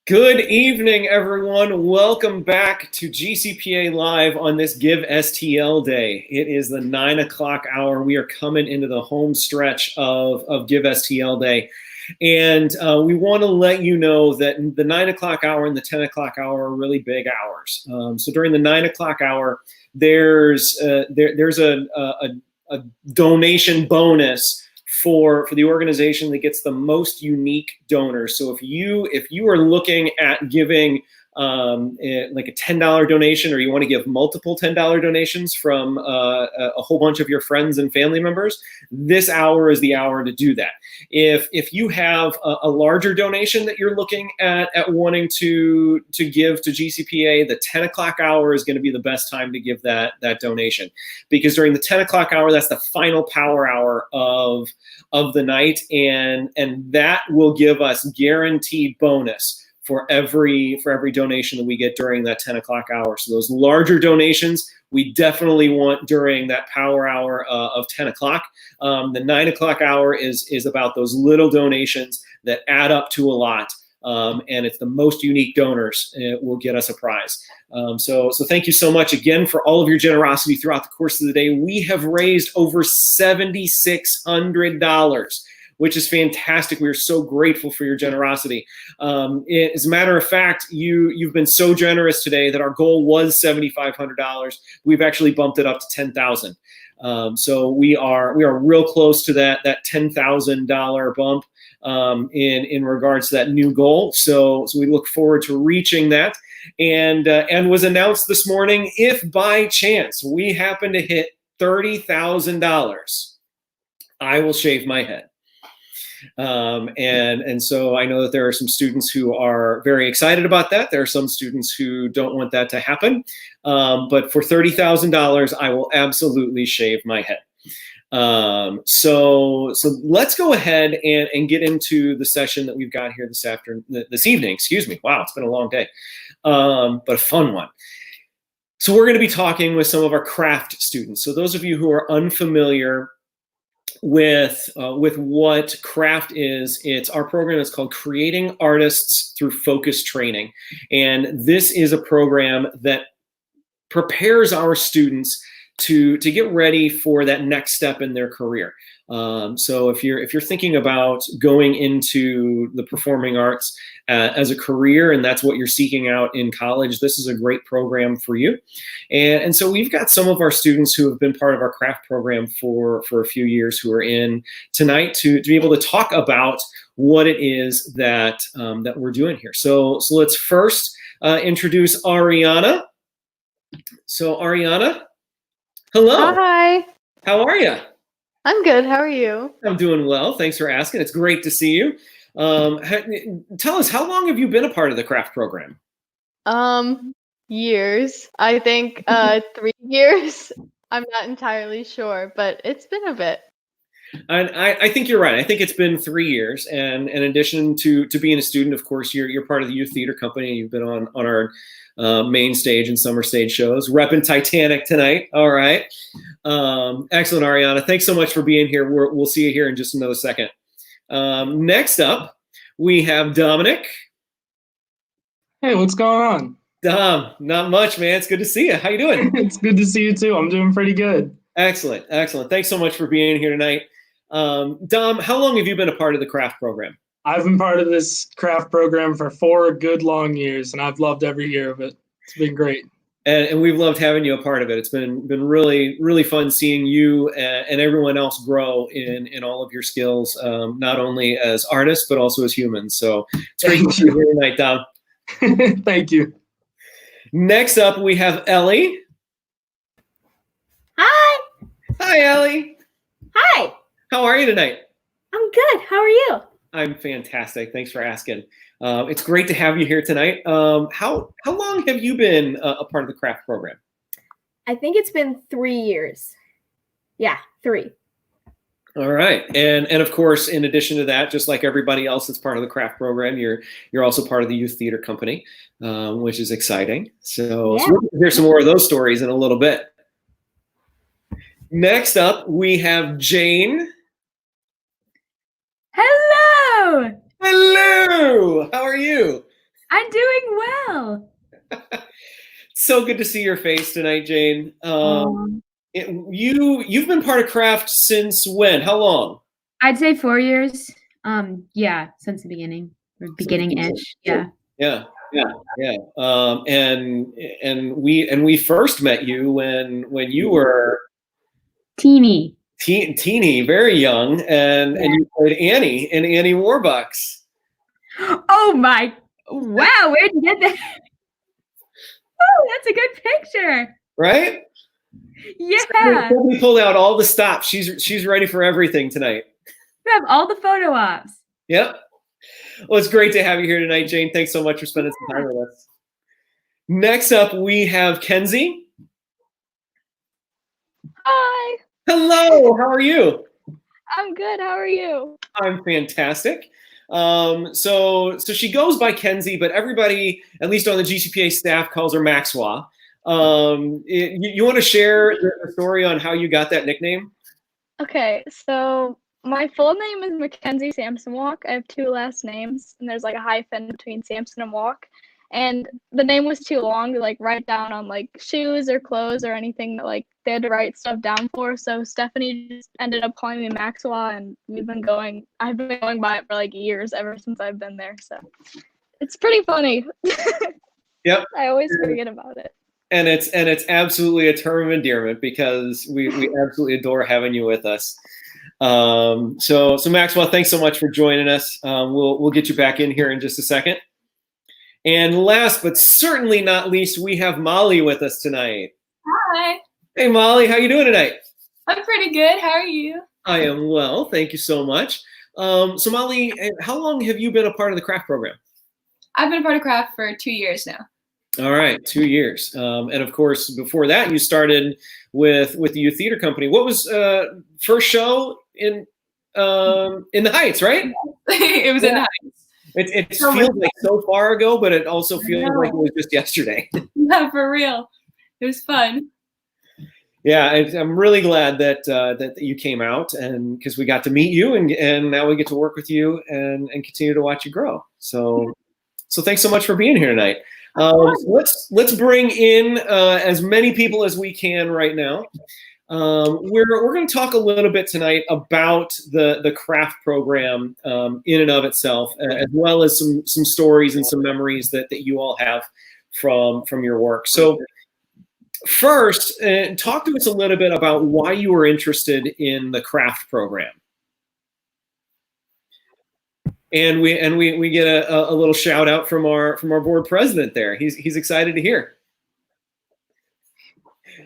Good evening, everyone. Welcome back to GCPA Live on this Give STL Day. It is the 9 o'clock hour. We are coming into the home stretch of Give STL Day. And we want to let you know that the 9 o'clock hour and the 10 o'clock hour are really big hours. So during the 9 o'clock hour, there's a donation bonus for the organization that gets the most unique donors. So if you are looking at giving like a $10 donation, or you want to give multiple $10 donations from a whole bunch of your friends and family members, this hour is the hour to do that. If you have a larger donation that you're looking at wanting to give to GCPA, the 10 o'clock hour is going to be the best time to give that donation, because during the 10 o'clock hour, that's the final power hour of the night, and that will give us guaranteed bonus for every donation that we get during that 10 o'clock hour. So those larger donations, we definitely want during that power hour of 10 o'clock. The 9 o'clock hour is about those little donations that add up to a lot. And it's the most unique donors will get us a prize. So thank you so much again for all of your generosity throughout the course of the day. We have raised over $7,600, which is fantastic. We are so grateful for your generosity. As a matter of fact, you've been so generous today that our goal was $7,500. We've actually bumped it up to $10,000. So we are real close to that $10,000 bump in regards to that new goal. So we look forward to reaching that. And was announced this morning, if by chance we happen to hit $30,000, I will shave my head. And so I know that there are some students who are very excited about that. There are some students who don't want that to happen. But for $30,000, I will absolutely shave my head. So let's go ahead and get into the session that we've got here this evening, excuse me. Wow, it's been a long day, but a fun one. So we're going to be talking with some of our CrAFT students. So those of you who are unfamiliar with what CrAFT is, it's our program that's called Creating Artists Through Focused Training. And this is a program that prepares our students to get ready for that next step in their career. So if you're thinking about going into the performing arts as a career, and that's what you're seeking out in college, this is a great program for you. And so we've got some of our students who have been part of our CrAFT program for a few years who are in tonight to be able to talk about what it is that we're doing here. So let's first introduce Ariana. So Ariana, hello. Hi. How are you? I'm good. How are you? I'm doing well. Thanks for asking. It's great to see you. Tell us, how long have you been a part of the CrAFT program? Years. I think 3 years. I'm not entirely sure, but it's been a bit. And I think you're right. I think it's been 3 years. And in addition to being a student, of course, you're part of the youth theater company. You've been on our main stage and summer stage shows, repping Titanic tonight. All right. Excellent, Ariana. Thanks so much for being here. We'll see you here in just another second. Next up, we have Dominic. Hey, what's going on? Dom, not much, man. It's good to see you. How you doing? It's good to see you too. I'm doing pretty good. Excellent, excellent. Thanks so much for being here tonight. Dom, how long have you been a part of the CrAFT program? I've been part of this CrAFT program for 4 good long years, and I've loved every year of it. It's been great. And we've loved having you a part of it. It's been really, really fun seeing you and everyone else grow in all of your skills, not only as artists, but also as humans. So it's great to see you here tonight, Dom. Thank you. Next up, we have Ellie. Hi. Hi, Ellie. Hi. How are you tonight? I'm good. How are you? I'm fantastic. Thanks for asking. It's great to have you here tonight. How long have you been a part of the CrAFT program? I think it's been 3 years. Yeah, 3. All right, and of course, in addition to that, just like everybody else that's part of the CrAFT program, you're also part of the youth theater company, which is exciting. So we'll hear some more of those stories in a little bit. Next up, we have Jane. Hello. Hello. How are you? I'm doing well. So good to see your face tonight, Jane. You've been part of CrAFT since when? How long? I'd say 4 years. Yeah, since the beginning, or beginning-ish. Yeah. Yeah. And we first met you when you were Teeny. teeny, very young, and you played Annie in Annie Warbucks. Oh my! Wow, where'd you get that? Oh, that's a good picture. Right? Yeah. We pulled out all the stops. She's ready for everything tonight. You have all the photo ops. Yep. Well, it's great to have you here tonight, Jane. Thanks so much for spending some time with us. Next up, we have Kenzie. Hi, Hello. How are you? I'm good. How are you? I'm fantastic. So she goes by Kenzie, but everybody, at least on the GCPA staff, calls her Maxwell. You want to share the story on how you got that nickname? Okay, so my full name is Mackenzie Sampson Walk. I have two last names, and there's like a hyphen between Sampson and Walk. And the name was too long to like write down on like shoes or clothes or anything that like they had to write stuff down for. So Stephanie just ended up calling me Maxwell, and I've been going by it for like years ever since I've been there. So it's pretty funny. Yep. I always forget about it. And it's absolutely a term of endearment because we absolutely adore having you with us. So Maxwell, thanks so much for joining us. We'll get you back in here in just a second. And last but certainly not least, we have Molly with us tonight. Hi. Hey Molly, how you doing tonight? I'm pretty good. How are you? I am well, thank you so much. So Molly, how long have you been a part of the CrAFT program? I've been a part of CrAFT for 2 years now. All right, 2 years. And of course, before that, you started with the Youth Theater Company. What was first show in the Heights, right? It was in the Heights. It feels like so far ago, but it also feels like it was just yesterday. Yeah, for real. It was fun. Yeah, I'm really glad that you came out, and because we got to meet you, and now we get to work with you and continue to watch you grow. So thanks so much for being here tonight. Let's bring in as many people as we can right now. We're going to talk a little bit tonight about the CrAFT program in and of itself, as well as some stories and some memories that you all have from your work. So first, talk to us a little bit about why you were interested in the CrAFT program. And we get a little shout out from our board president there. He's excited to hear.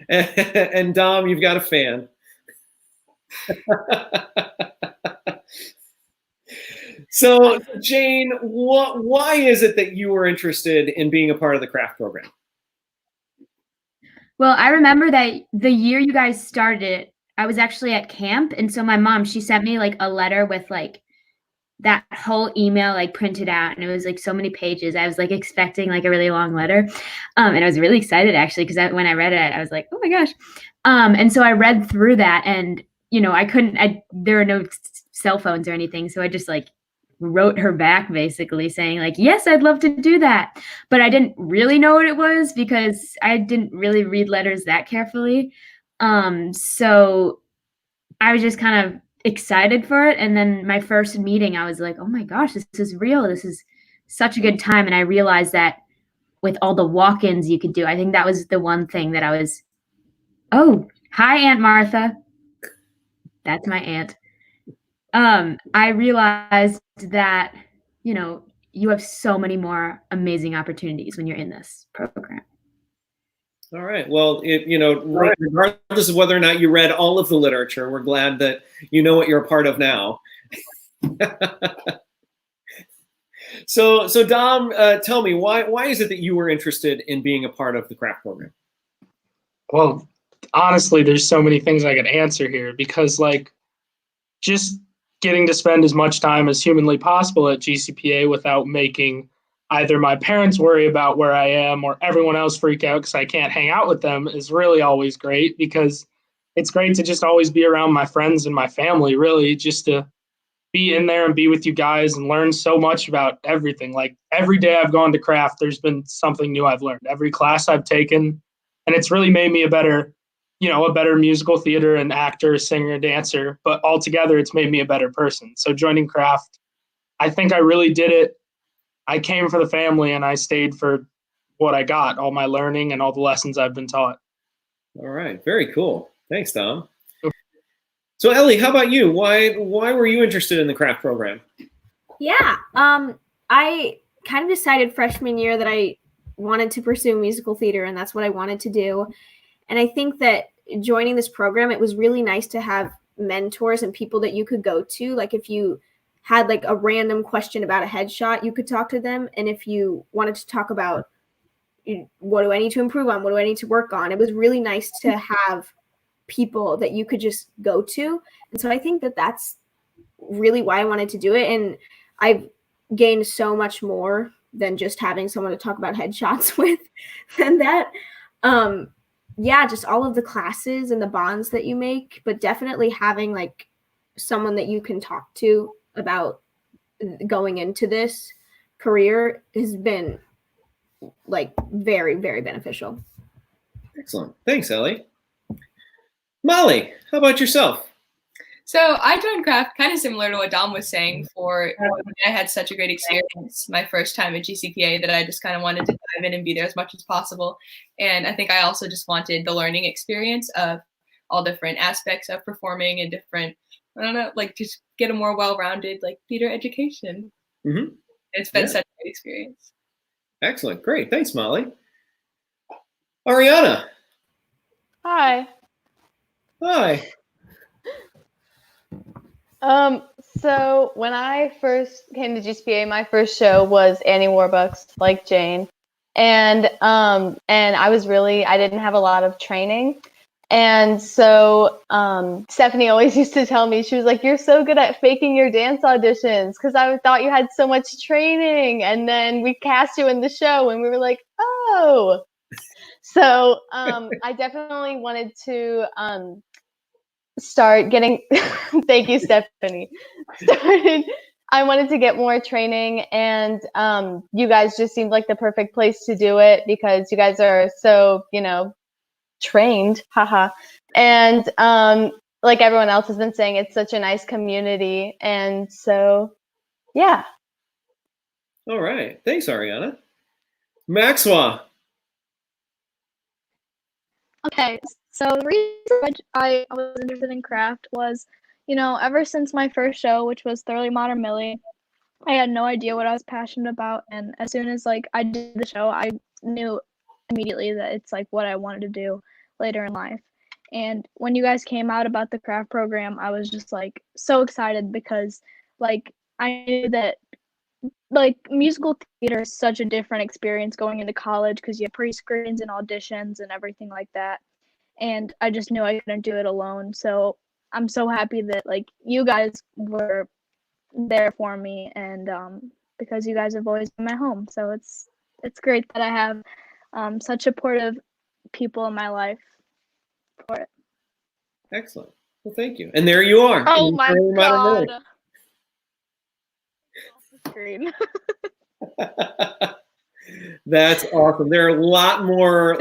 And Dom, you've got a fan. So Jane, why is it that you were interested in being a part of the CrAFT program? Well, I remember that the year you guys started it, I was actually at camp, and so my mom, she sent me like a letter with like that whole email like printed out, and it was like so many pages. I was like expecting like a really long letter, and I was really excited actually because when I read it, I was like, oh my gosh. And so I read through that, and there are no cell phones or anything, so I just like wrote her back basically saying like, yes, I'd love to do that, but I didn't really know what it was because I didn't really read letters that carefully. So I was just kind of excited for it. And then my first meeting, I was like, oh my gosh, this is real. This is such a good time. And I realized that with all the walk-ins you could do, I think that was the one thing that I was, oh, hi, Aunt Martha. That's my aunt. I realized that, you have so many more amazing opportunities when you're in this program. All right. Well, regardless of whether or not you read all of the literature, we're glad that you know what you're a part of now. So Dom, tell me, why is it that you were interested in being a part of the CrAFT program? Well, honestly, there's so many things I could answer here because like just getting to spend as much time as humanly possible at GCPA without making either my parents worry about where I am or everyone else freak out because I can't hang out with them is really always great, because it's great to just always be around my friends and my family, really, just to be in there and be with you guys and learn so much about everything. Like every day I've gone to CrAFT, there's been something new I've learned. Every class I've taken, and it's really made me a better musical theater and actor, singer, dancer. But altogether, it's made me a better person. So joining CrAFT, I think I really did it. I came for the family and I stayed for what I got, all my learning and all the lessons I've been taught. All right, very cool. Thanks, Tom. So Ellie, how about you? Why were you interested in the CrAFT program? Yeah, I kind of decided freshman year that I wanted to pursue musical theater, and that's what I wanted to do. And I think that joining this program, it was really nice to have mentors and people that you could go to. Like if you had like a random question about a headshot, you could talk to them. And if you wanted to talk about what do I need to improve on, what do I need to work on, it was really nice to have people that you could just go to. And so I think that that's really why I wanted to do it. And I've gained so much more than just having someone to talk about headshots with than that. Yeah, just all of the classes and the bonds that you make, but definitely having like someone that you can talk to about going into this career has been like very, very beneficial. Excellent. Thanks, Ellie. Molly, how about yourself? So I joined CrAFT kind of similar to what Dom was saying. I had such a great experience my first time at GCPA that I just kind of wanted to dive in and be there as much as possible. And I think I also just wanted the learning experience of all different aspects of performing and different, I don't know, like just get a more well-rounded like theater education. Mm-hmm. It's been such a great experience. Excellent. Great. Thanks, Molly. Ariana. Hi. Hi. So when I first came to GCPA, my first show was Annie Warbucks, like Jane. And I didn't have a lot of training. And so Stephanie always used to tell me, she was like, you're so good at faking your dance auditions because I thought you had so much training. And then we cast you in the show and we were like, oh. So I definitely wanted to start getting thank you, Stephanie. I wanted to get more training, and you guys just seemed like the perfect place to do it because you guys are so, trained, haha. And like everyone else has been saying, it's such a nice community, and so yeah. All right. Thanks, Ariana. Maxwell. Okay, so the reason I was interested in CrAFT was, ever since my first show, which was Thoroughly Modern Millie, I had no idea what I was passionate about, and as soon as I did the show, I knew immediately that it's what I wanted to do later in life. And when you guys came out about the CrAFT program, I was just so excited because I knew that musical theater is such a different experience going into college because you have pre-screens and auditions and everything like that. And I just knew I couldn't do it alone. So I'm so happy that you guys were there for me, and because you guys have always been my home. So it's great that I have such supportive people in my life for it. Excellent. Well, thank you. And there you are. Oh my God. Screen. That's awesome. There are a lot more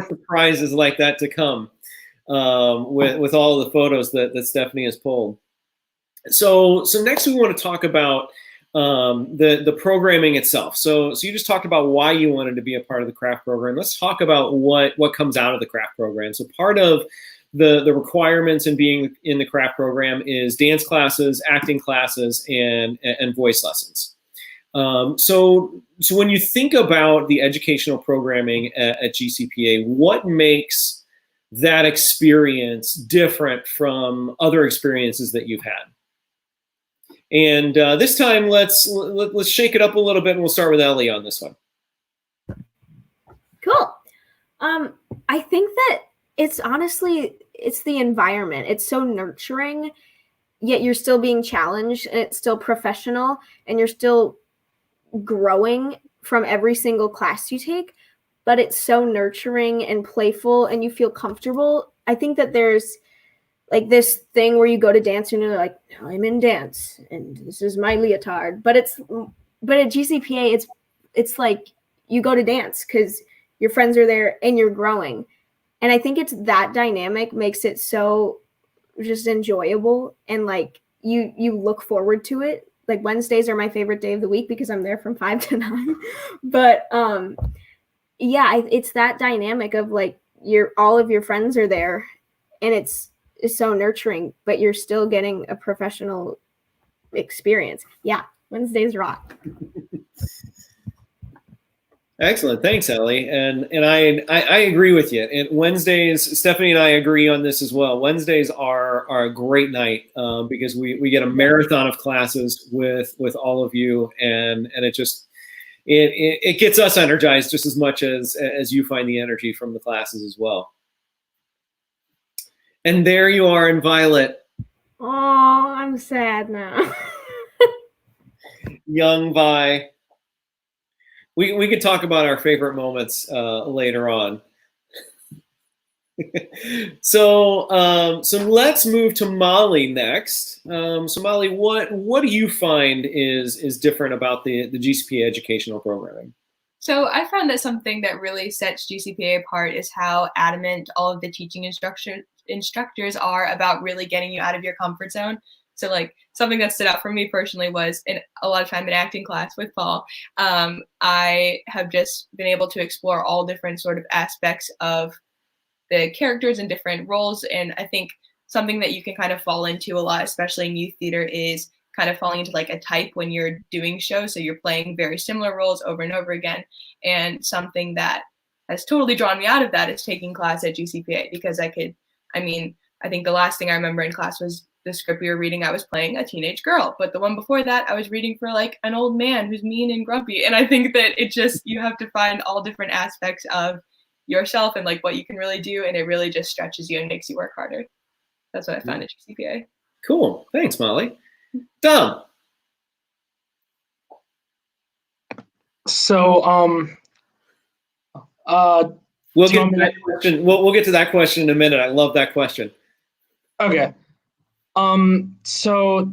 surprises like that to come with all of the photos that Stephanie has pulled. So next we want to talk about the programming itself. So you just talked about why you wanted to be a part of the CrAFT program. Let's talk about what comes out of the CrAFT program. So part of the requirements in being in the CrAFT program is dance classes, acting classes, and voice lessons. So when you think about the educational programming at GCPA, what makes that experience different from other experiences that you've had? And this time, let's shake it up a little bit, and we'll start with Ellie on this one. Cool. I think that it's the environment. It's so nurturing, yet you're still being challenged, and it's still professional, and you're still growing from every single class you take, but it's so nurturing and playful, and you feel comfortable. I think that there's like this thing where you go to dance and you're like, now I'm in dance and this is my leotard. But at GCPA, it's like you go to dance because your friends are there and you're growing. And I think it's that dynamic makes it so just enjoyable, and like you look forward to it. Like Wednesdays are my favorite day of the week because I'm there from 5 to 9. But yeah, it's that dynamic of like all of your friends are there, and it's so nurturing, but you're still getting a professional experience. Yeah, Wednesdays rock. Excellent, thanks, Ellie. And I agree with you. And Wednesdays, Stephanie and I agree on this as well. Wednesdays are a great night because we get a marathon of classes with all of you, and it just it gets us energized just as much as you find the energy from the classes as well. And there you are in Violet. Oh, I'm sad now. Young Vi. We could talk about our favorite moments later on. So let's move to Molly next. So Molly, what do you find is different about the GCPA educational programming? So I found that something that really sets GCPA apart is how adamant all of the teaching instructors are about really getting you out of your comfort zone. So like something that stood out for me personally was in a lot of time in acting class with Paul. I have just been able to explore all different sort of aspects of the characters and different roles. And I think something that you can kind of fall into a lot, especially in youth theater, is kind of falling into like a type when you're doing shows. So you're playing very similar roles over and over again. And something that has totally drawn me out of that is taking class at GCPA, because I think the last thing I remember in class was the script we were reading. I was playing a teenage girl, but the one before that I was reading for like an old man who's mean and grumpy. And I think that you have to find all different aspects of yourself and like what you can really do, and it really just stretches you and makes you work harder. That's what I found at GCPA. Cool, thanks, Molly. Dom. So we'll get to that question. We'll get to that question in a minute. I love that question. Okay. So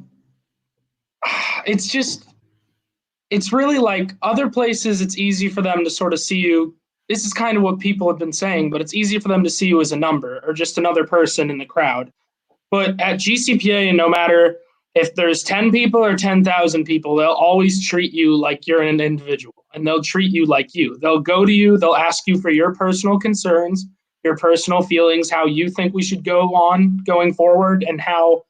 it's really like other places, it's easy for them to sort of see you. This is kind of what people have been saying, but it's easy for them to see you as a number or just another person in the crowd. But at GCPA, no matter if there's 10 people or 10,000 people, they'll always treat you like you're an individual, and they'll treat you like you. They'll go to you, they'll ask you for your personal concerns, your personal feelings, how you think we should go on going forward, and how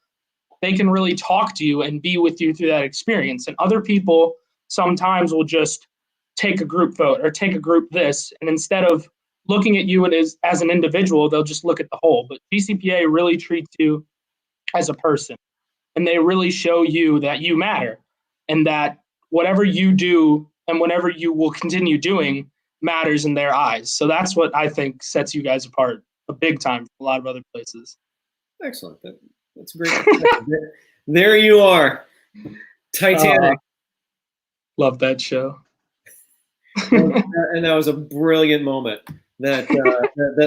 they can really talk to you and be with you through that experience. And other people sometimes will just take a group vote or take a group this, and instead of looking at you as an individual, they'll just look at the whole. But GCPA really treats you as a person, and they really show you that you matter, and that whatever you do and whatever you will continue doing matters in their eyes. So that's what I think sets you guys apart a big time from a lot of other places. Excellent. That's great. There you are, Titanic. Love that show. And that was a brilliant moment that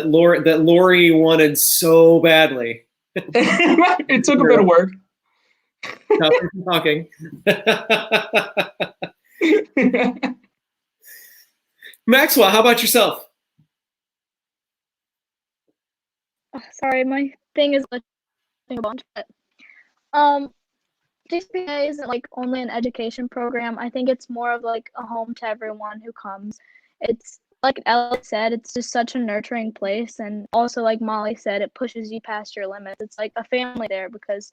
Lori wanted so badly. It took a bit of work. Stop talking. Maxwell, how about yourself? Sorry, my thing is a bunch, but GCPA isn't like only an education program. I think it's more of like a home to everyone who comes. It's like Ellie said, it's just such a nurturing place, and also like Molly said, it pushes you past your limits. It's like a family there, because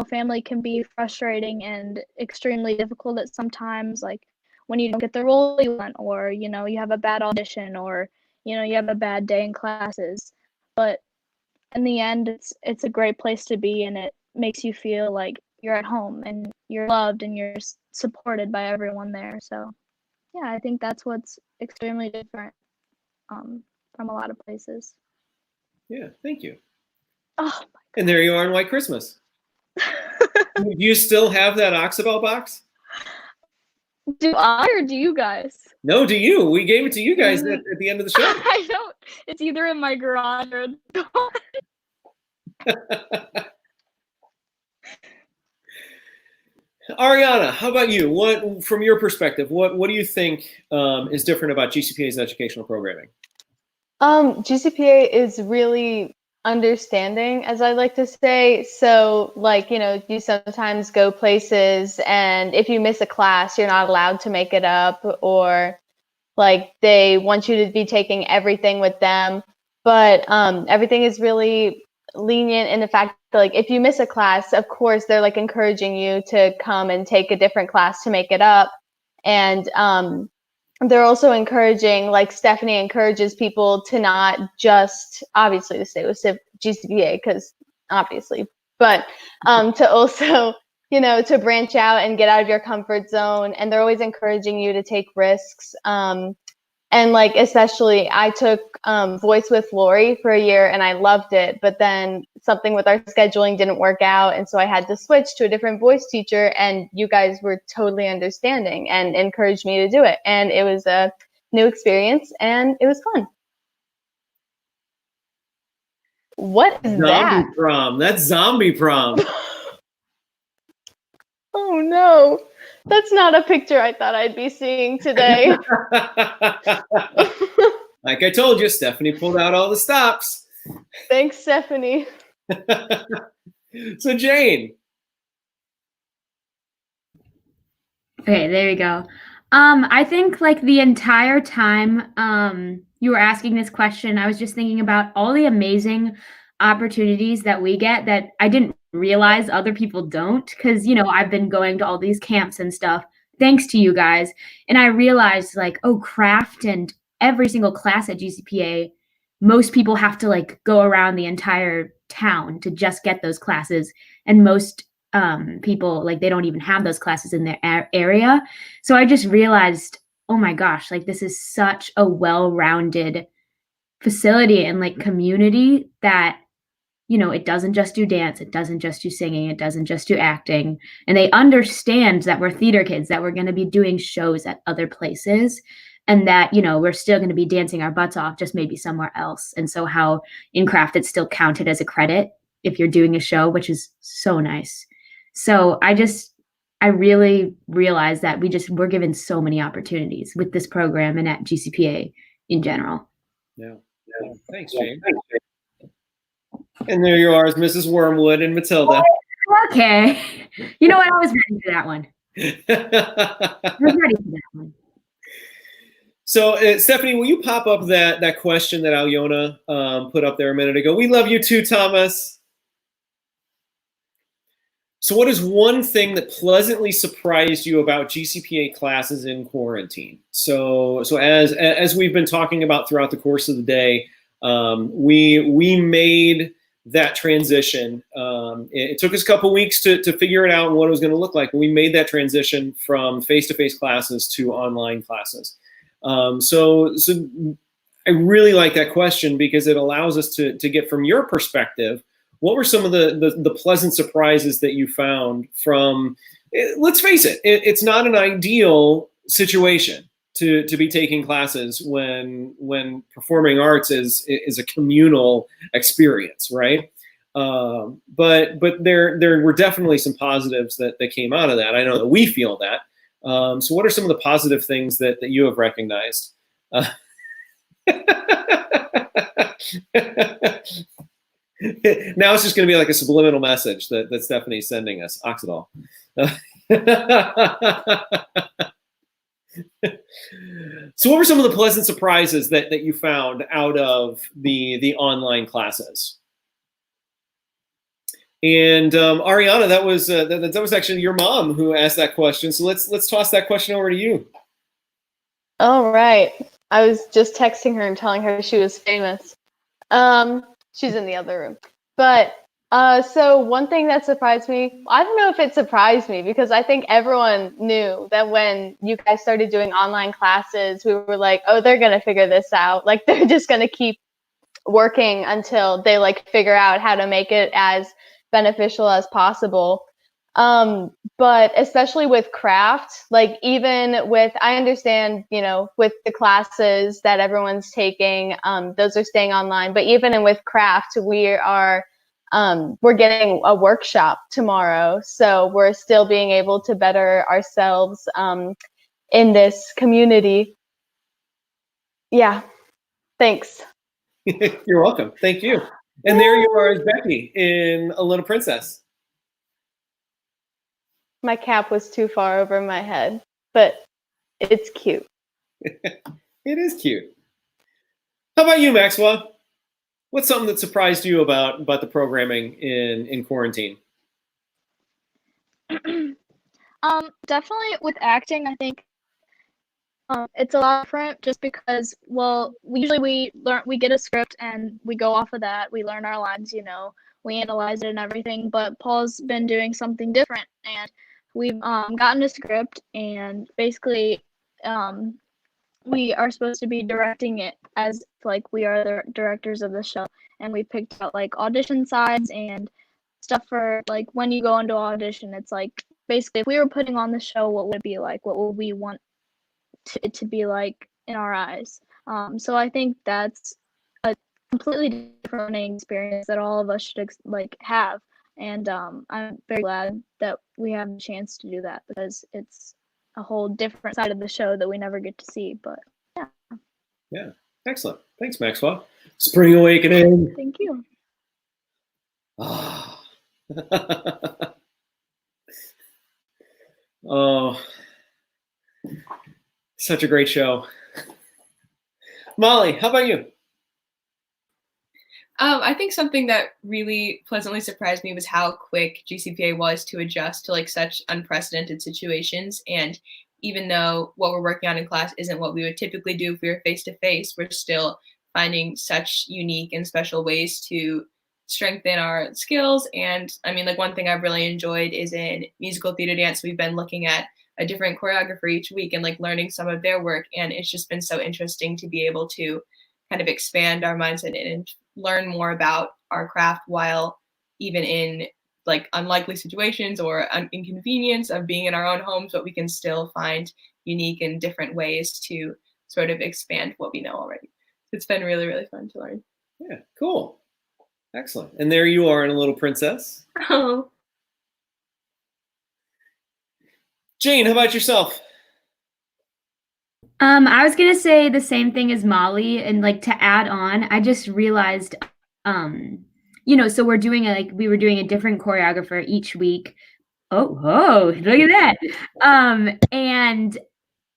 family can be frustrating and extremely difficult at sometimes, like when you don't get the role you want, or you have a bad audition, or you have a bad day in classes. But in the end, it's a great place to be, and it makes you feel like you're at home and you're loved and you're supported by everyone there. So yeah, I think that's what's extremely different from a lot of places. Yeah, thank you. Oh, and there you are in White Christmas. Do you still have that Oxabel box? Do I or do you guys? No, do you? We gave it to you guys at the end of the show. I don't. It's either in my garage or Ariana, how about you? What, from your perspective, what do you think is different about GCPA's educational programming? GCPA is really understanding, as I like to say. So, like, you know, you sometimes go places, and if you miss a class, you're not allowed to make it up, or like they want you to be taking everything with them. But everything is really lenient in the fact that, like, if you miss a class, of course, they're like encouraging you to come and take a different class to make it up. And they're also encouraging, like Stephanie encourages people to not just obviously to stay with GCPA because obviously, but to also, you know, to branch out and get out of your comfort zone. And they're always encouraging you to take risks. And like, especially I took voice with Lori for a year and I loved it, but then something with our scheduling didn't work out. And so I had to switch to a different voice teacher, and you guys were totally understanding and encouraged me to do it. And it was a new experience and it was fun. What is that? Zombie prom. That's zombie prom. Oh no, that's not a picture I thought I'd be seeing today. Like I told you, Stephanie pulled out all the stops. Thanks, Stephanie. So Jane. Okay, there we go. I think like the entire time you were asking this question, I was just thinking about all the amazing opportunities that we get that I didn't realize other people don't, because, you know, I've been going to all these camps and stuff thanks to you guys. And I realized like, oh, CrAFT and every single class at GCPA, most people have to like go around the entire town to just get those classes. And most people, like, they don't even have those classes in their area. So I just realized, oh my gosh, like this is such a well-rounded facility and like community that, you know, it doesn't just do dance, it doesn't just do singing, it doesn't just do acting. And they understand that we're theater kids, that we're going to be doing shows at other places, and that, you know, we're still going to be dancing our butts off, just maybe somewhere else. And so how in CrAFT it's still counted as a credit if you're doing a show, which is so nice. So I really realized that we're given so many opportunities with this program and at GCPA in general. Yeah. Thanks, Jane. And there you are, Mrs. Wormwood and Matilda. Okay. You know what? I was ready for that one. I was ready for that one. So, Stephanie, will you pop up that question that Alyona put up there a minute ago? We love you too, Thomas. So what is one thing that pleasantly surprised you about GCPA classes in quarantine? So as we've been talking about throughout the course of the day, we made that transition. It took us a couple weeks to figure it out and what it was going to look like. We made that transition from face-to-face classes to online classes. So I really like that question because it allows us to get from your perspective, what were some of the pleasant surprises that you found from, let's face it, it's not an ideal situation to be taking classes when performing arts is a communal experience, right? But there were definitely some positives that came out of that. I know that we feel that. So what are some of the positive things that you have recognized? Now it's just going to be like a subliminal message that Stephanie's sending us. Oxidol. So what were some of the pleasant surprises that you found out of the online classes? And Ariana, that was actually your mom who asked that question. So let's toss that question over to you. All right. I was just texting her and telling her she was famous. She's in the other room. But so one thing that surprised me, I don't know if it surprised me because I think everyone knew that when you guys started doing online classes, we were like, oh, they're going to figure this out. Like they're just going to keep working until they like figure out how to make it as beneficial as possible. But especially with CrAFT, like even with, I understand, you know, with the classes that everyone's taking, those are staying online, but even with CrAFT, we are we're getting a workshop tomorrow. So we're still being able to better ourselves in this community. Yeah, thanks. You're welcome. Thank you. And there you are as Becky in A Little Princess. My cap was too far over my head, but it's cute. It is cute. How about you, Maxwell? What's something that surprised you about the programming in quarantine? Definitely with acting, I think it's a lot different just because, well, we get a script and we go off of that. We learn our lines, we analyze it and everything. But Paul's been doing something different, and we've gotten a script, and basically we are supposed to be directing it as like we are the directors of the show, and we picked out like audition sides and stuff for like when you go into audition. It's like basically if we were putting on the show, what would it be like? What would we want it to be like in our eyes? So I think that's a completely different learning experience that all of us should have, and I'm very glad that we have a chance to do that because it's a whole different side of the show that we never get to see. But Yeah, excellent. Thanks, Maxwell. Spring Awakening. thank you. Ah. Oh, such a great show. Molly, how about you? I think something that really pleasantly surprised me was how quick GCPA was to adjust to like such unprecedented situations. And even though what we're working on in class isn't what we would typically do if we were face to face, we're still finding such unique and special ways to strengthen our skills. And I mean, like one thing I've really enjoyed is in musical theater dance, we've been looking at a different choreographer each week and like learning some of their work. And it's just been so interesting to be able to kind of expand our mindset and learn more about our craft while even in like unlikely situations or inconvenience of being in our own homes, but we can still find unique and different ways to sort of expand what we know already. It's been really, really fun to learn. Yeah, cool. Excellent. And there you are in A Little Princess. Oh. Jane, how about yourself? I was gonna say the same thing as Molly, and like to add on, I just realized, so we were doing a different choreographer each week. Oh, look at that. And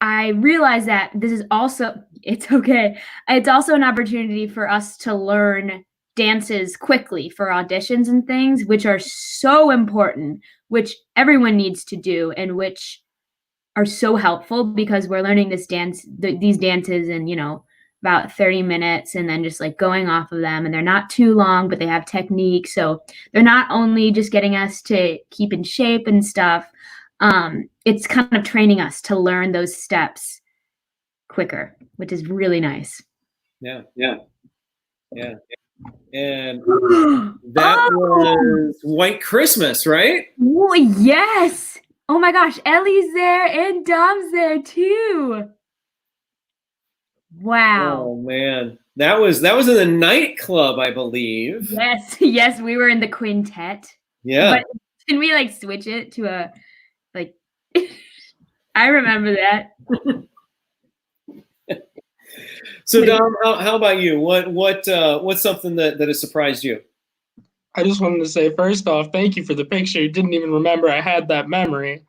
I realized that this is also, it's okay. It's also an opportunity for us to learn dances quickly for auditions and things, which are so important, which everyone needs to do, and which are so helpful because we're learning these dances in, about 30 minutes and then just like going off of them, and they're not too long, but they have technique. So they're not only just getting us to keep in shape and stuff. It's kind of training us to learn those steps quicker, which is really nice. Yeah. And that was White Christmas, right? Oh, yes. Oh my gosh, Ellie's there and Dom's there too. Wow. Oh man, that was in the nightclub, I believe. Yes, we were in the quintet. Yeah. But can we like switch it to a like? I remember that. So Dom, how about you? What's something that has surprised you? I just wanted to say, first off, thank you for the picture. Didn't even remember I had that memory.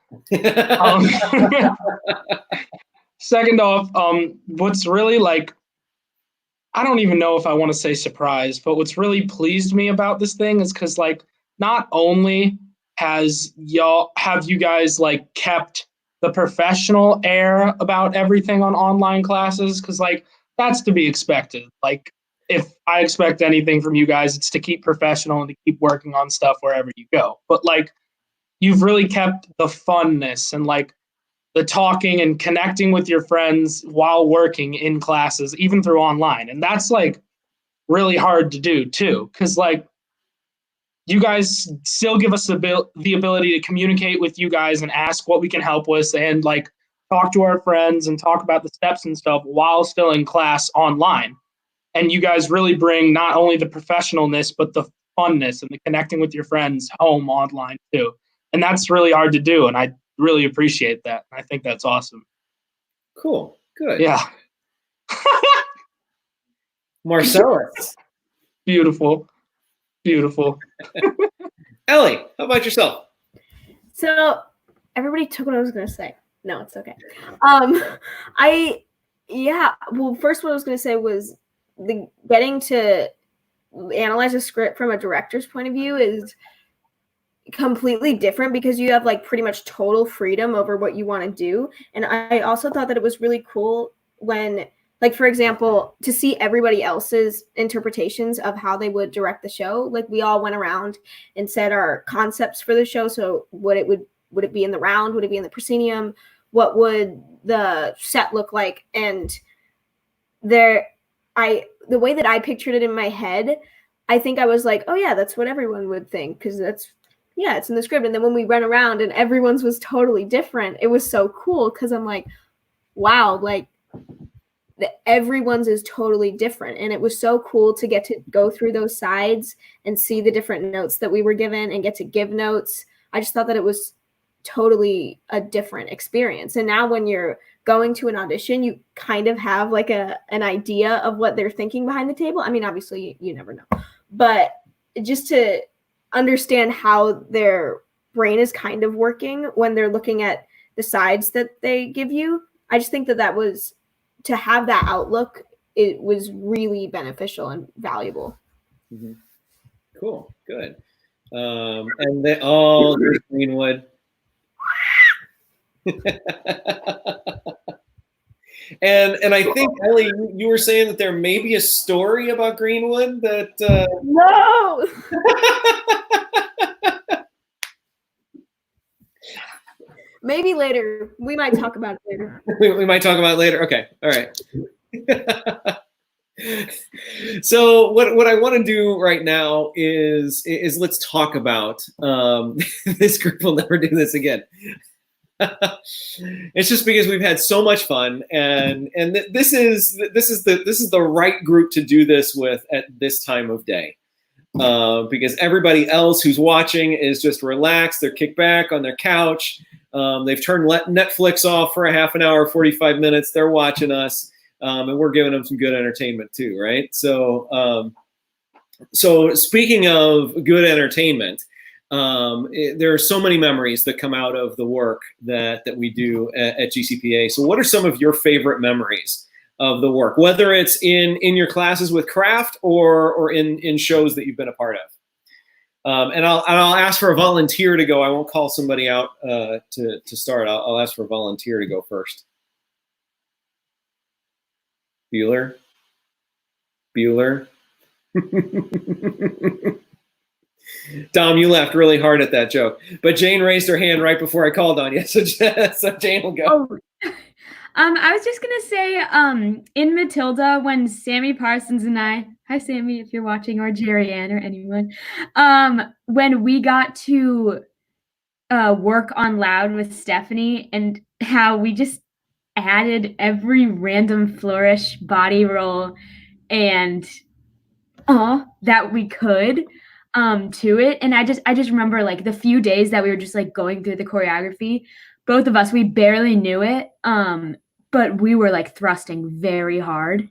Second off, what's really like, I don't even know if I want to say surprised, but what's really pleased me about this thing is because like, not only have you guys like kept the professional air about everything on online classes, because like that's to be expected. Like if I expect anything from you guys, it's to keep professional and to keep working on stuff wherever you go. But like you've really kept the funness and like the talking and connecting with your friends while working in classes, even through online. And that's like really hard to do too, because like you guys still give us the ability to communicate with you guys and ask what we can help with and like talk to our friends and talk about the steps and stuff while still in class online. And you guys really bring not only the professionalness, but the funness and the connecting with your friends home online too. And that's really hard to do. And I really appreciate that. I think that's awesome. Cool. Good. Yeah. Marcellus. Beautiful. Beautiful. Ellie, how about yourself? So everybody took what I was going to say. No, it's okay. Well, first what I was going to say was the getting to analyze a script from a director's point of view is completely different because you have like pretty much total freedom over what you want to do. And I also thought that it was really cool when, like, for example, to see everybody else's interpretations of how they would direct the show. Like, we all went around and said our concepts for the show. So would it be in the round? Would it be in the proscenium? What would the set look like? And the way that I pictured it in my head, I think I was like, oh yeah, that's what everyone would think, because it's in the script. And then when we went around and everyone's was totally different, it was so cool because I'm like, wow, like everyone's is totally different. And it was so cool to get to go through those sides and see the different notes that we were given and get to give notes. I just thought that it was totally a different experience. And now when you're going to an audition, you kind of have like an idea of what they're thinking behind the table. I mean, obviously you never know, but just to understand how their brain is kind of working when they're looking at the sides that they give you. I just think that was, to have that outlook, it was really beneficial and valuable. Mm-hmm. Cool. Good. And then, there's Greenwood. And I think, Ellie, you were saying that there may be a story about Greenwood that No. Maybe later. We might talk about it later. we might talk about it later. Okay. All right. So what I want to do right now is let's talk about this group will never do this again. It's just because we've had so much fun, and this is the right group to do this with at this time of day, because everybody else who's watching is just relaxed. They're kicked back on their couch. They've turned Netflix off for a half an hour, 45 minutes. They're watching us, and we're giving them some good entertainment too, right? So speaking of good entertainment, there are so many memories that come out of the work that we do at GCPA. So what are some of your favorite memories of the work, whether it's in your classes with CrAFT or in shows that you've been a part of? And I'll ask for a volunteer to go. I won't call somebody out to start. I'll ask for a volunteer to go first. Bueller. Dom, you laughed really hard at that joke, but Jane raised her hand right before I called on you, so Jane will go. Oh. I was just gonna say, in Matilda, when Sammy Parsons and I, hi Sammy, if you're watching, or Jerry Ann or anyone, when we got to work on Loud with Stephanie, and how we just added every random flourish, body roll, and that we could to it. And I just remember like the few days that we were just like going through the choreography, both of us, we barely knew it, but we were like thrusting very hard.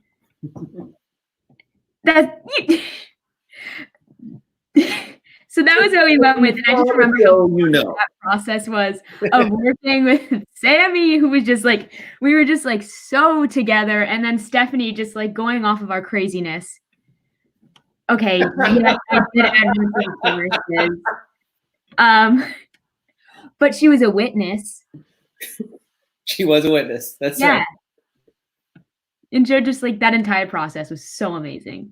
So that was what we went with. And I just remember how that process was of working with Sammy, who was just like, we were just like so together, and then Stephanie just like going off of our craziness. Okay, yes, I did add verses. But she was a witness. She was a witness. That's right. And Joe, just like that entire process was so amazing.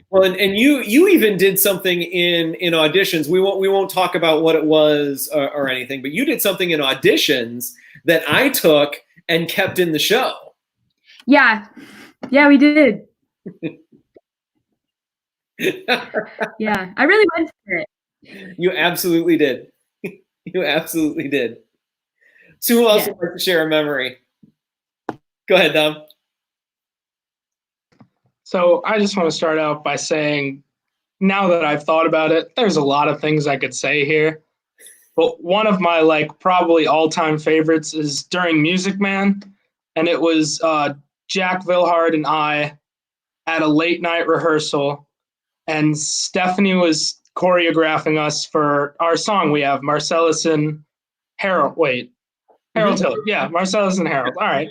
Well, and you even did something in auditions. We won't talk about what it was or anything, but you did something in auditions that I took and kept in the show. Yeah, we did. Yeah, I really went for it. You absolutely did. You absolutely did. So who else would like to share a memory? Go ahead, Dom. So I just want to start out by saying now that I've thought about it, there's a lot of things I could say here. But one of my like probably all-time favorites is during Music Man, and it was Jack Vilhard and I at a late night rehearsal, and Stephanie was choreographing us for our song. We have Marcellus and Harold. Wait, Harold Tiller. Yeah, Marcellus and Harold. All right.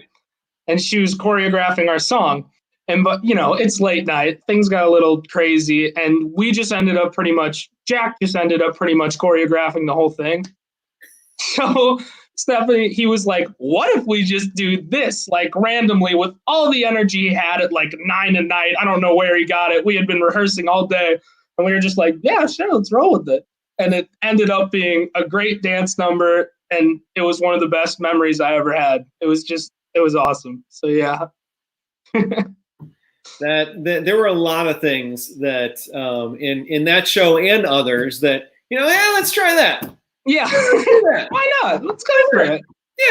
And she was choreographing our song. And, but, you know, it's late night. Things got a little crazy. And we just ended up Jack just ended up pretty much choreographing the whole thing. So Stephanie, he was like, what if we just do this, like randomly with all the energy he had at like 9 at night? I don't know where he got it. We had been rehearsing all day. And we were just like, yeah, sure, let's roll with it. And it ended up being a great dance number. And it was one of the best memories I ever had. It was awesome. So, yeah. that there were a lot of things that in that show and others that, you know, yeah, let's try that. Yeah. Why not? Let's go for it.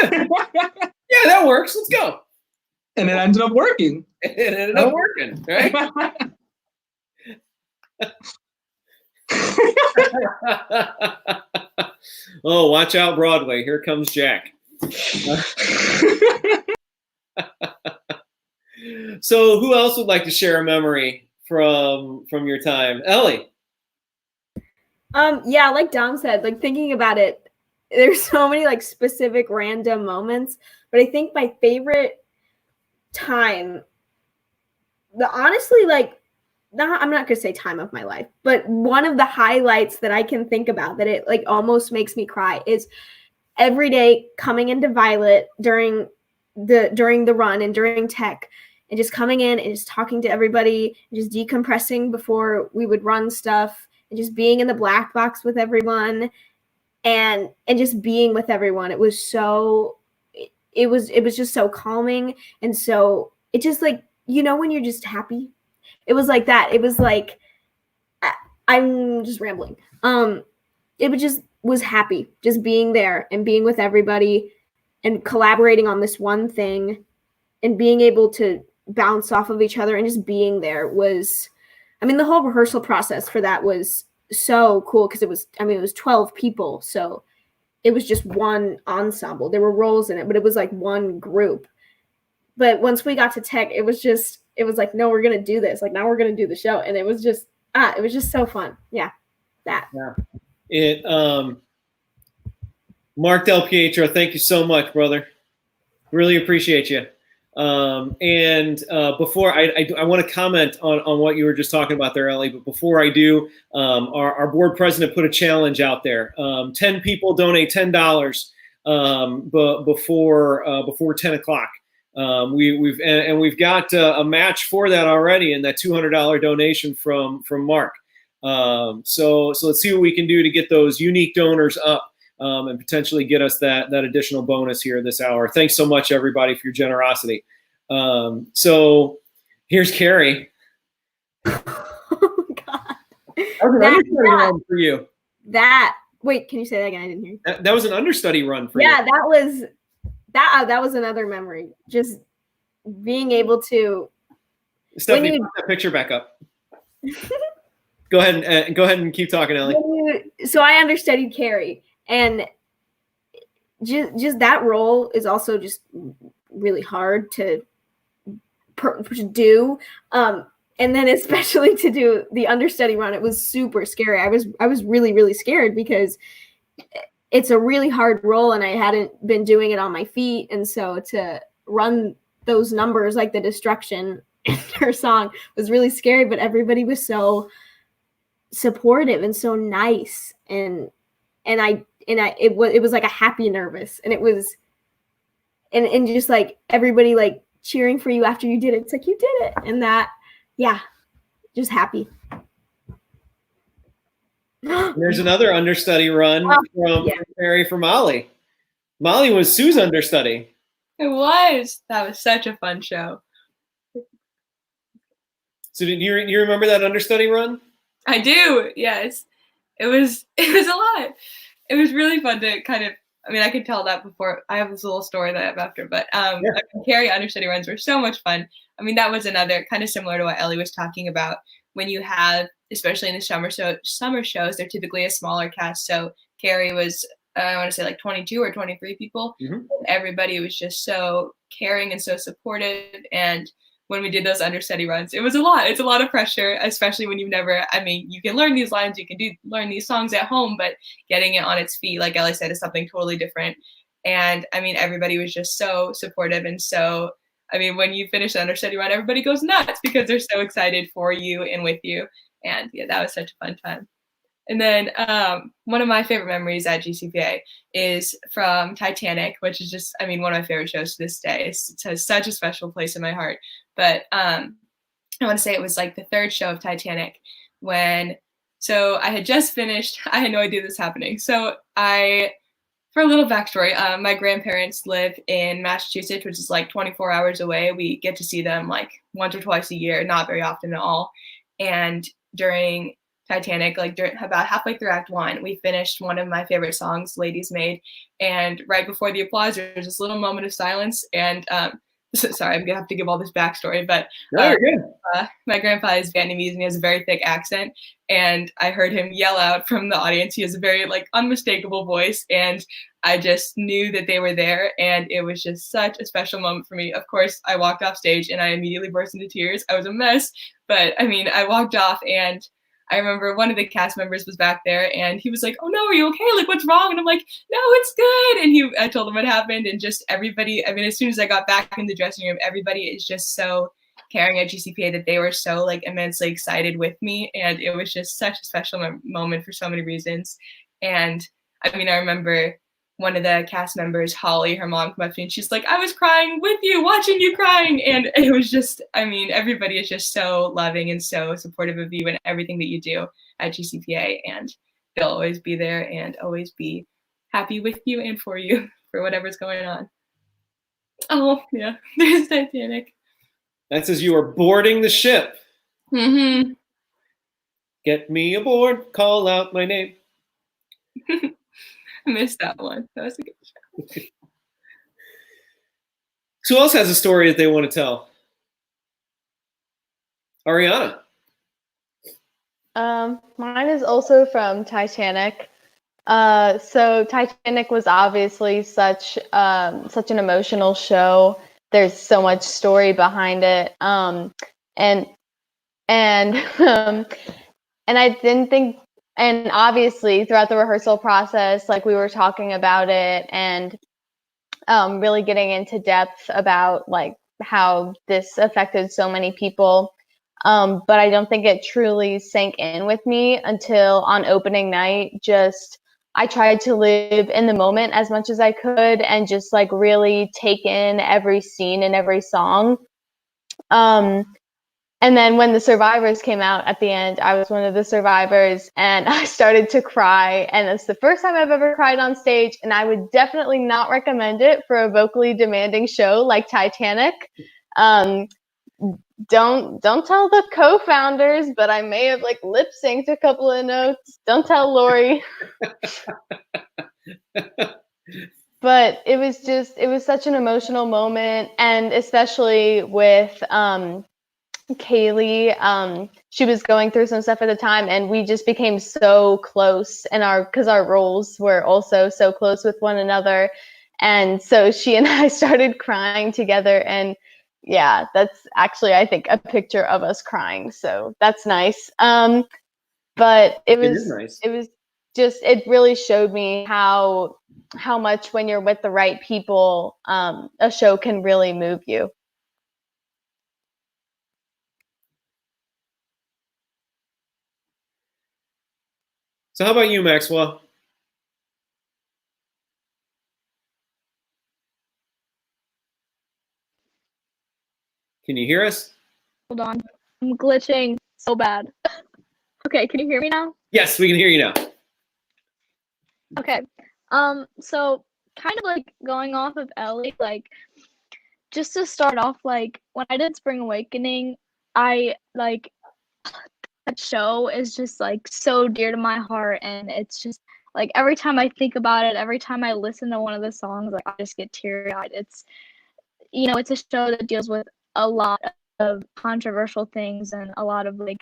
Yeah. Yeah, that works. Let's go. And it ended up working. It ended up working, right? Oh, watch out, Broadway. Here comes Jack. So who else would like to share a memory from your time? Ellie. Yeah, like Dom said, like thinking about it, there's so many like specific random moments, but I think my favorite time, honestly, like, I'm not gonna say time of my life, but one of the highlights that I can think about that it like almost makes me cry is every day coming into Violet during the run and during tech, and just coming in and just talking to everybody and just decompressing before we would run stuff, and just being in the black box with everyone and just being with everyone. It was just so calming. And so it just like, you know, when you're just happy, it was like that. It was like, I'm just rambling. Was happy just being there and being with everybody and collaborating on this one thing and being able to bounce off of each other and just being there was, I mean, the whole rehearsal process for that was so cool because it was 12 people. So it was just one ensemble. There were roles in it, but it was like one group. But once we got to tech, it was like, no, we're going to do this. Like, now we're going to do the show. And it was just so fun. Yeah. That. Yeah. Mark Del Pietro, thank you so much, brother. Really appreciate you. Before I want to comment on what you were just talking about there, Ellie, but before I do, our board president put a challenge out there. 10 people donate $10 but before 10 o'clock. We've got a match for that already, and that $200 donation from Mark. So let's see what we can do to get those unique donors up. And potentially get us that additional bonus here this hour. Thanks so much, everybody, for your generosity. So here's Carrie. Oh, God. That was an understudy run for you. Wait, can you say that again? I didn't hear you. That was an understudy run for you. Yeah, that was another memory. Just being able to. Stephanie, put that picture back up. Go ahead and keep talking, Ellie. So I understudied Carrie. And just that role is also just really hard to do. And then especially to do the understudy run, it was super scary. I was really, really scared because it's a really hard role and I hadn't been doing it on my feet. And so to run those numbers like the Destruction in her song was really scary, but everybody was so supportive and so nice. And it was like a happy nervous, and it was, and just like everybody like cheering for you after you did it. It's like, you did it. And that, yeah, just happy. There's another understudy run from Molly. Molly was Sue's understudy. It was. That was such a fun show. So do you remember that understudy run? I do. Yes. It was a lot. It was really fun to kind of, I mean, I could tell that before. I have this little story that I have after, but Carrie understudy runs were so much fun. I mean, that was another kind of similar to what Ellie was talking about. When you have especially in the summer shows, they're typically a smaller cast. So Carrie was, I want to say like 22 or 23 people. Mhm. Everybody was just so caring and so supportive. And when we did those understudy runs, it was a lot. It's a lot of pressure, especially when you've never, I mean, you can learn these lines, you can learn these songs at home, but getting it on its feet, like Ellie said, is something totally different. And I mean, everybody was just so supportive. And so, I mean, when you finish the understudy run, everybody goes nuts because they're so excited for you and with you. And yeah, that was such a fun time. And then one of my favorite memories at GCPA is from Titanic, which is just, I mean, one of my favorite shows to this day. It has such a special place in my heart. But I want to say it was like the third show of Titanic so I had just finished, I had no idea this was happening. So for a little backstory, my grandparents live in Massachusetts, which is like 24 hours away. We get to see them like once or twice a year, not very often at all. And during Titanic, like about halfway through Act 1, we finished one of my favorite songs, Ladies Maid. And right before the applause, there's this little moment of silence. And sorry, I'm going to have to give all this backstory, but my grandpa is Vietnamese and he has a very thick accent. And I heard him yell out from the audience. He has a very like unmistakable voice. And I just knew that they were there. And it was just such a special moment for me. Of course, I walked off stage and I immediately burst into tears. I was a mess. But I mean, I walked off and I remember one of the cast members was back there and he was like, "Oh no, are you okay? Like, what's wrong?" And I'm like, "No, it's good." And I told him what happened, and just everybody, I mean, as soon as I got back in the dressing room, everybody is just so caring at GCPA that they were so like immensely excited with me. And it was just such a special moment for so many reasons. And I mean, I remember one of the cast members, Holly, her mom, came up to me and she's like, "I was crying with you, watching you crying." And it was just, I mean, everybody is just so loving and so supportive of you and everything that you do at GCPA. And they'll always be there and always be happy with you and for you for whatever's going on. Oh, yeah, there's Titanic. That's as you are boarding the ship. Mm-hmm. Get me aboard, call out my name. I missed that one. That was a good show. Who else has a story that they want to tell? Ariana. Mine is also from Titanic. So Titanic was obviously such an emotional show. There's so much story behind it. And I didn't think, and obviously throughout the rehearsal process, like we were talking about it and really getting into depth about like how this affected so many people. But I don't think it truly sank in with me until on opening night. I tried to live in the moment as much as I could and just like really take in every scene and every song. And then when the survivors came out at the end, I was one of the survivors and I started to cry. And it's the first time I've ever cried on stage. And I would definitely not recommend it for a vocally demanding show like Titanic. Don't tell the co-founders, but I may have like lip synced a couple of notes. Don't tell Lori. But it was such an emotional moment. And especially with Kaylee, she was going through some stuff at the time and we just became so close because our roles were also so close with one another. And so she and I started crying together and yeah, that's actually, I think, a picture of us crying. So that's nice. But it was nice. It really showed me how much when you're with the right people, a show can really move you. So how about you, Maxwell? Can you hear us? Hold on. I'm glitching so bad. Okay, can you hear me now? Yes, we can hear you now. Okay. So kind of like going off of Ellie, like just to start off, like when I did Spring Awakening, I like that show is just like so dear to my heart, and it's just like every time I think about it, every time I listen to one of the songs, like I just get teary-eyed. It's it's a show that deals with a lot of controversial things and a lot of like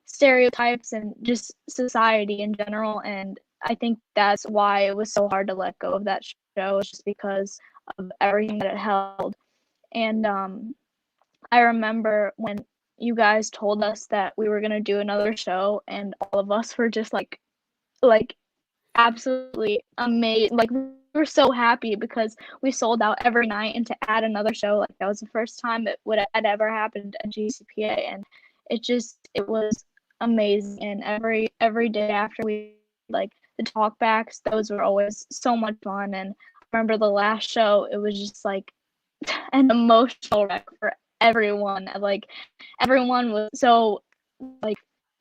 stereotypes and just society in general. And I think that's why it was so hard to let go of that show, just because of everything that it held. And I remember when you guys told us that we were gonna do another show, and all of us were just like absolutely amazed. Like, we were so happy because we sold out every night, and to add another show, like, that was the first time it would had ever happened at GCPA, and it was amazing. And every day after, we like the talkbacks, those were always so much fun. And I remember the last show, it was just like an emotional wreck for everyone. Like, everyone was so, like,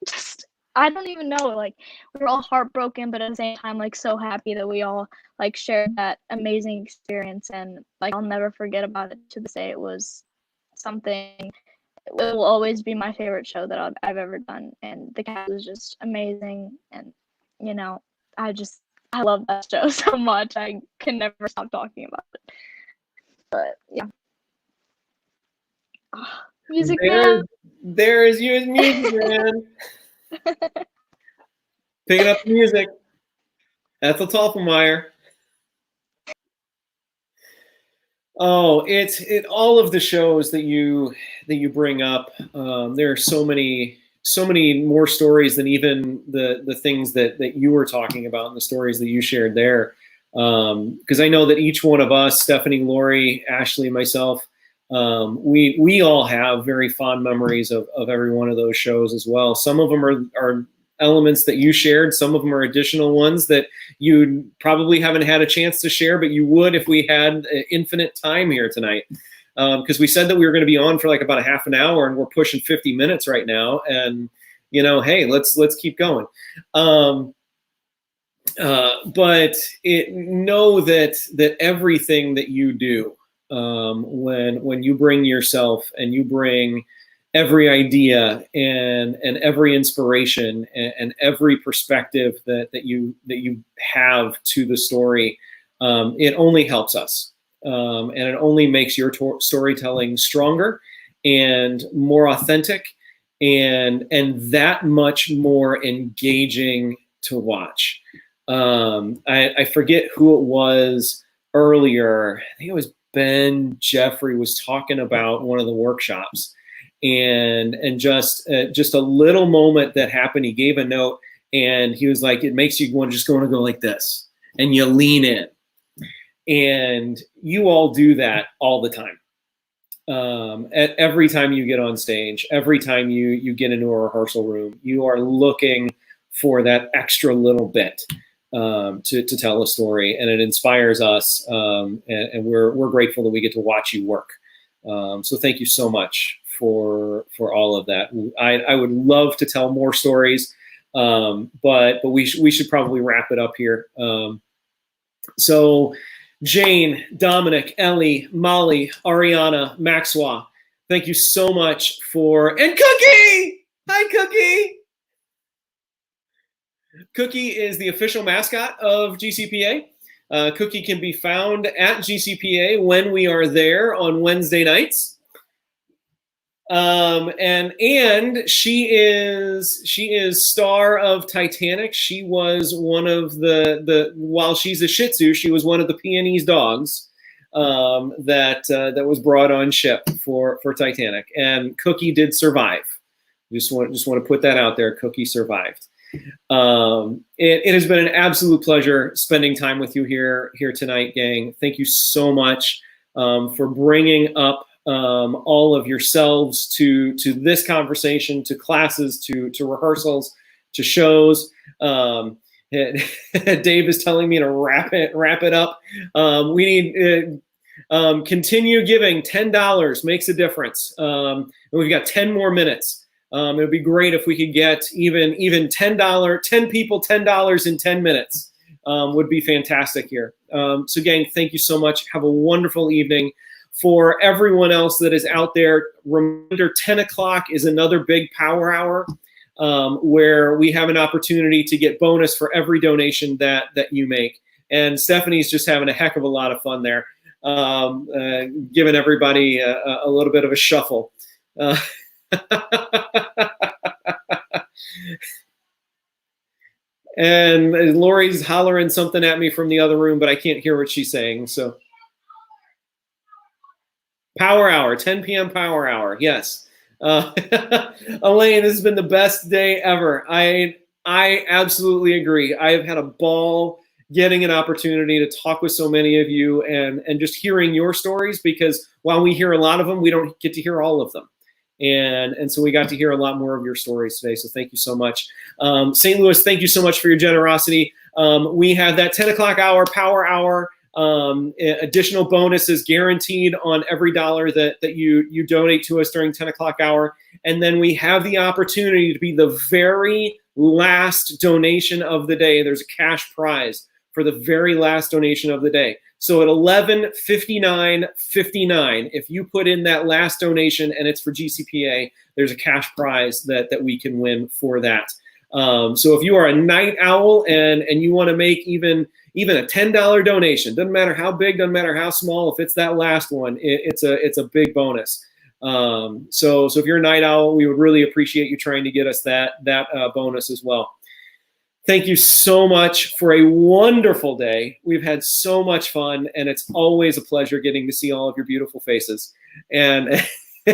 just, I don't even know, like, we were all heartbroken, but at the same time, like, so happy that we all like shared that amazing experience. And like, I'll never forget about it to this day. It was something, it will always be my favorite show that I've ever done. And the cast was just amazing. And you know, I love that show so much. I can never stop talking about it. But yeah. Music Man. There's your music, man. Picking up the music. Ethel Toffelmeyer. Oh, all of the shows that you bring up. There are so many more stories than even the things that you were talking about and the stories that you shared there. Because I know that each one of us, Stephanie, Lori, Ashley, myself, we all have very fond memories of every one of those shows as well. Some of them are elements that you shared. Some of them are additional ones that you probably haven't had a chance to share, but you would if we had infinite time here tonight. Because we said that we were going to be on for like about a half an hour, and we're pushing 50 minutes right now. And hey, let's keep going. But know that everything that you do, when you bring yourself and you bring every idea and every inspiration and every perspective that you have to the story, it only helps us, and it only makes your storytelling stronger and more authentic and that much more engaging to watch. I forget who it was earlier. I think it was Ben Jeffrey was talking about one of the workshops, and just a little moment that happened. He gave a note, and he was like, "It makes you want to go like this," and you lean in, and you all do that all the time. At every time you get on stage, every time you get into a rehearsal room, you are looking for that extra little bit to tell a story, and it inspires us, and we're grateful that we get to watch you work. So thank you so much for all of that. I would love to tell more stories, but we should probably wrap it up here. So Jane, Dominic, Ellie, Molly, Ariana, Maxwell, thank you so much and Cookie! Hi, Cookie! Cookie is the official mascot of GCPA. Cookie can be found at GCPA when we are there on Wednesday nights. And she is star of Titanic. She was one of while she's a Shih Tzu, she was one of the Peonese dogs that was brought on ship for Titanic. And Cookie did survive. Just want to put that out there. Cookie survived. It has been an absolute pleasure spending time with you here tonight, gang. Thank you so much for bringing up all of yourselves to this conversation, to classes, to rehearsals, to shows. Dave is telling me to wrap it up. We need continue giving. $10 makes a difference. And we've got 10 more minutes. It would be great if we could get even $10, 10 people, $10 in 10 minutes would be fantastic here. So gang, thank you so much. Have a wonderful evening. For everyone else that is out there, reminder, 10 o'clock is another big power hour where we have an opportunity to get bonus for every donation that you make. And Stephanie's just having a heck of a lot of fun there, giving everybody a little bit of a shuffle. And Lori's hollering something at me from the other room, but I can't hear what she's saying. So Power Hour, 10 p.m. Power Hour. Yes. Elaine, this has been the best day ever. I absolutely agree. I have had a ball getting an opportunity to talk with so many of you and just hearing your stories, because while we hear a lot of them, we don't get to hear all of them. And so we got to hear a lot more of your stories today. So thank you so much. St. Louis, thank you so much for your generosity. We have that 10 o'clock hour, Power Hour. Additional bonuses guaranteed on every dollar that you donate to us during 10 o'clock hour. And then we have the opportunity to be the very last donation of the day. There's a cash prize for the very last donation of the day. So at 11:59:59, if you put in that last donation and it's for GCPA, there's a cash prize that we can win for that. So if you are a night owl and you want to make even a $10 donation, doesn't matter how big, doesn't matter how small, if it's that last one, it's a big bonus. So if you're a night owl, we would really appreciate you trying to get us that bonus as well. Thank you so much for a wonderful day. We've had so much fun, and it's always a pleasure getting to see all of your beautiful faces. And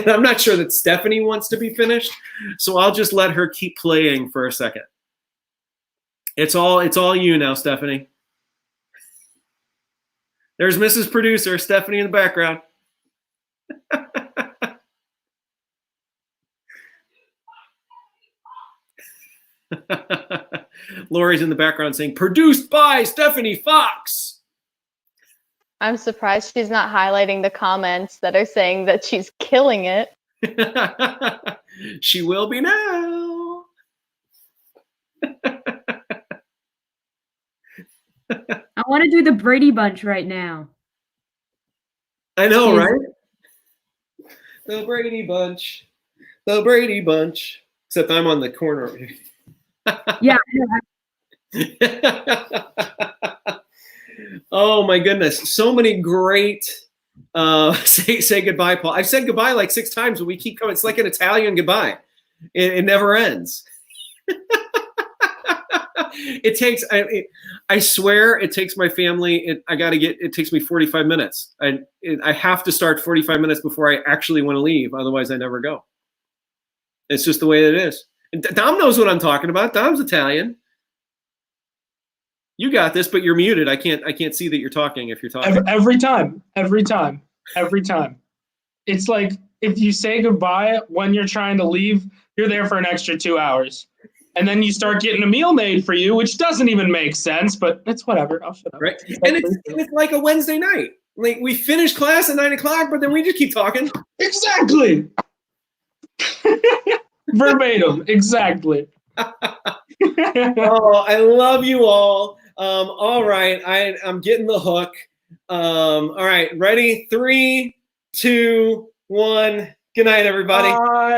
I'm not sure that Stephanie wants to be finished, so I'll just let her keep playing for a second. It's all you now, Stephanie. There's Mrs. Producer, Stephanie in the background. Lori's in the background saying, produced by Stephanie Fox. I'm surprised she's not highlighting the comments that are saying that she's killing it. She will be now. I want to do the Brady Bunch right now. I know, right? The Brady Bunch. The Brady Bunch. Except I'm on the corner. Yeah. Oh my goodness. So many great say goodbye, Paul. I've said goodbye like 6 times, but we keep coming. It's like an Italian goodbye. It never ends. It takes, I swear it takes my family, it takes me 45 minutes. I have to start 45 minutes before I actually want to leave. Otherwise I never go. It's just the way it is. And Dom knows what I'm talking about. Dom's Italian. You got this, but you're muted. I can't see that you're talking if you're talking. Every time. It's like if you say goodbye when you're trying to leave, you're there for an extra 2 hours. And then you start getting a meal made for you, which doesn't even make sense, but it's whatever. I'll shut up. Right. And it's like a Wednesday night. Like we finish class at 9 o'clock, but then we just keep talking. Exactly. Verbatim. Exactly. Oh, I love you all. All right. I'm getting the hook. All right. Ready? 3, 2, 1. Good night, everybody. Bye.